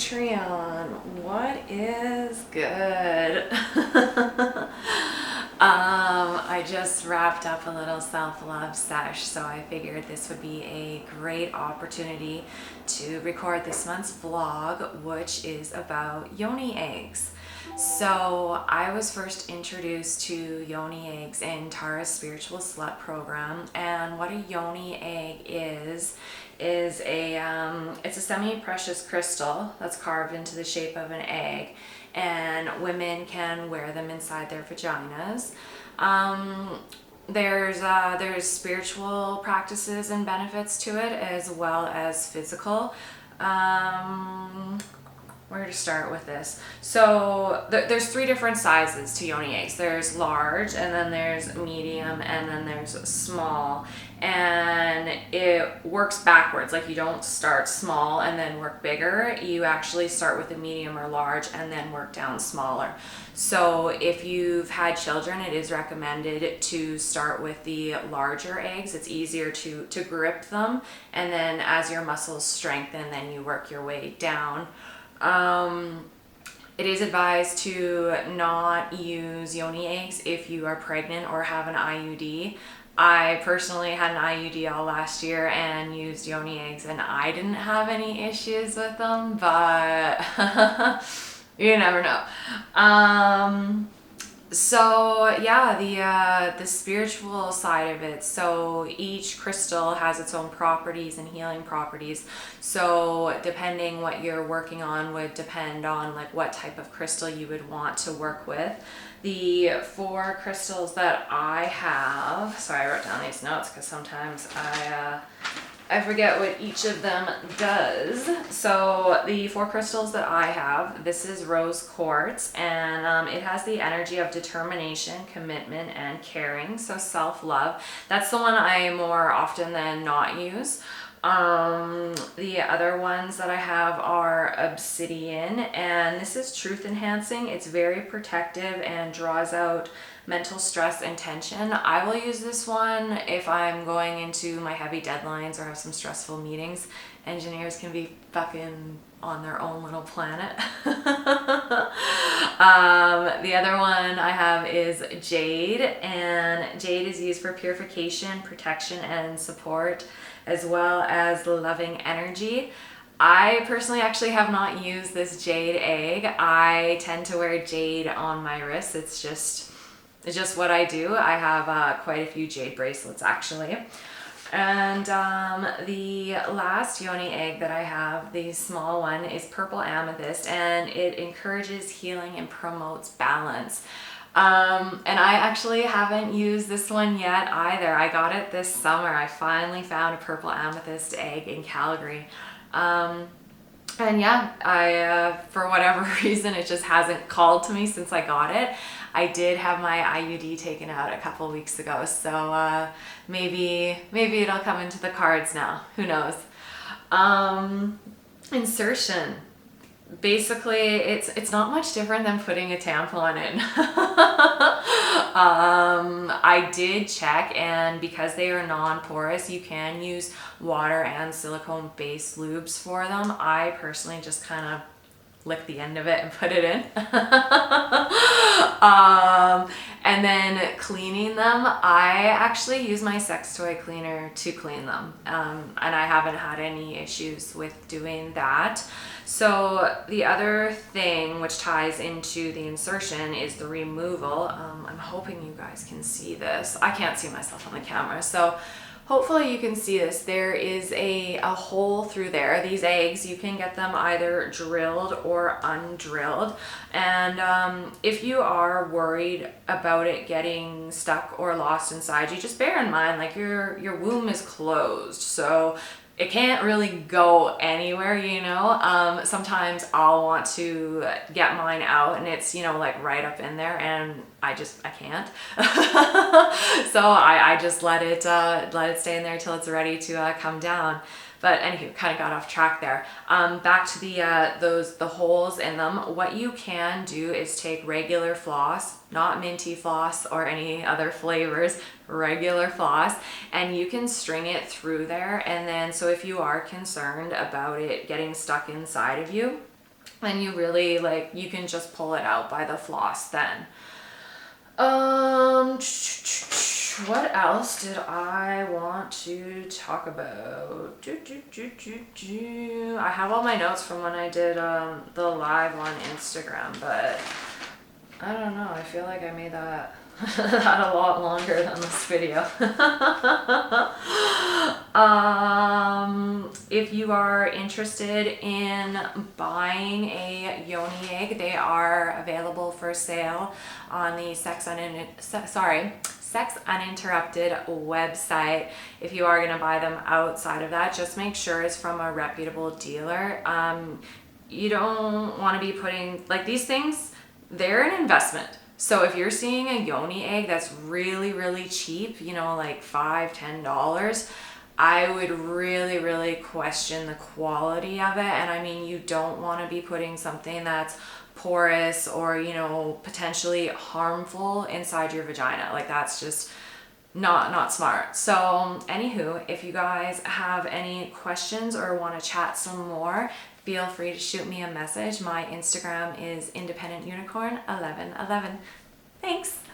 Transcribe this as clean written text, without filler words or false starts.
Patreon. What is good? I just wrapped up a little self-love sesh, so I figured this would be a great opportunity to record this month's vlog, which is about Yoni Eggs. So I was first introduced to Yoni Eggs in Tara's Spiritual Slut program, and what a Yoni egg is it's a semi-precious crystal that's carved into the shape of an egg, and women can wear them inside their vaginas. There's spiritual practices and benefits to it, as well as physical. Where to start with this? So there's three different sizes to Yoni eggs. There's large, and then there's medium, and then there's small. And it works backwards. Like, you don't start small and then work bigger. You actually start with a medium or large and then work down smaller. So if you've had children, it is recommended to start with the larger eggs. It's easier to grip them, and then as your muscles strengthen, then you work your way down. It is advised to not use Yoni eggs if you are pregnant or have an IUD. I personally had an IUD all last year and used Yoni eggs, and I didn't have any issues with them, but you never know. So yeah, the spiritual side of it. So each crystal has its own properties and healing properties. So depending what you're working on would depend on like what type of crystal you would want to work with. The 4 crystals that I have, sorry, I wrote down these notes because sometimes I forget what each of them does. So the 4 crystals that I have, this is rose quartz, and it has the energy of determination, commitment, and caring. So self-love. That's the one I more often than not use. The other ones that I have are obsidian, and this is truth enhancing. It's very protective and draws out mental stress and tension. I will use this one if I'm going into my heavy deadlines or have some stressful meetings. Engineers can be fucking on their own little planet. The other one I have is jade, and jade is used for purification, protection, and support, as well as loving energy. I personally actually have not used this jade egg. I tend to wear jade on my wrists. It's just what I do. I have quite a few jade bracelets actually. And the last Yoni egg that I have, the small one, is purple amethyst, and it encourages healing and promotes balance. And I actually haven't used this one yet either. I got it this summer. I finally found a purple amethyst egg in Calgary. And yeah, I for whatever reason, it just hasn't called to me since I got it. I did have my IUD taken out a couple weeks ago, so maybe it'll come into the cards now. Who knows? Insertion. Basically, it's not much different than putting a tampon in. I did check, and because they are non-porous, you can use water and silicone-based lubes for them. I personally just kind of lick the end of it and put it in. And then cleaning them, I actually use my sex toy cleaner to clean them, and I haven't had any issues with doing that. So the other thing which ties into the insertion is the removal. I'm hoping you guys can see this. I can't see myself on the camera, so hopefully you can see this. There is a hole through there. These eggs, you can get them either drilled or undrilled. And if you are worried about it getting stuck or lost inside you, just bear in mind, like, your womb is closed, so it can't really go anywhere, you know. Sometimes I'll want to get mine out and it's, you know, like right up in there, and I can't. So I just let it stay in there till it's ready to come down. But anywho, kind of got off track there. Back to the holes in them. What you can do is take regular floss, not minty floss or any other flavors, regular floss, and you can string it through there. And then, so if you are concerned about it getting stuck inside of you, and you really like, you can just pull it out by the floss then. What else did I want to talk about? I have all my notes from when I did the live on Instagram, but I don't know. I feel like I made that that a lot longer than this video. If you are interested in buying a Yoni egg, they are available for sale on the Sex Uninterrupted website. If you are going to buy them outside of that, just make sure it's from a reputable dealer. You don't want to be putting, like, these things, they're an investment. So if you're seeing a Yoni egg that's really, really cheap, you know, like $5-10, I would really, really question the quality of it. And I mean, you don't want to be putting something that's porous or, you know, potentially harmful inside your vagina. Like, that's just not smart. So anywho, if you guys have any questions or want to chat some more, feel free to shoot me a message. My Instagram is independentunicorn1111. Thanks.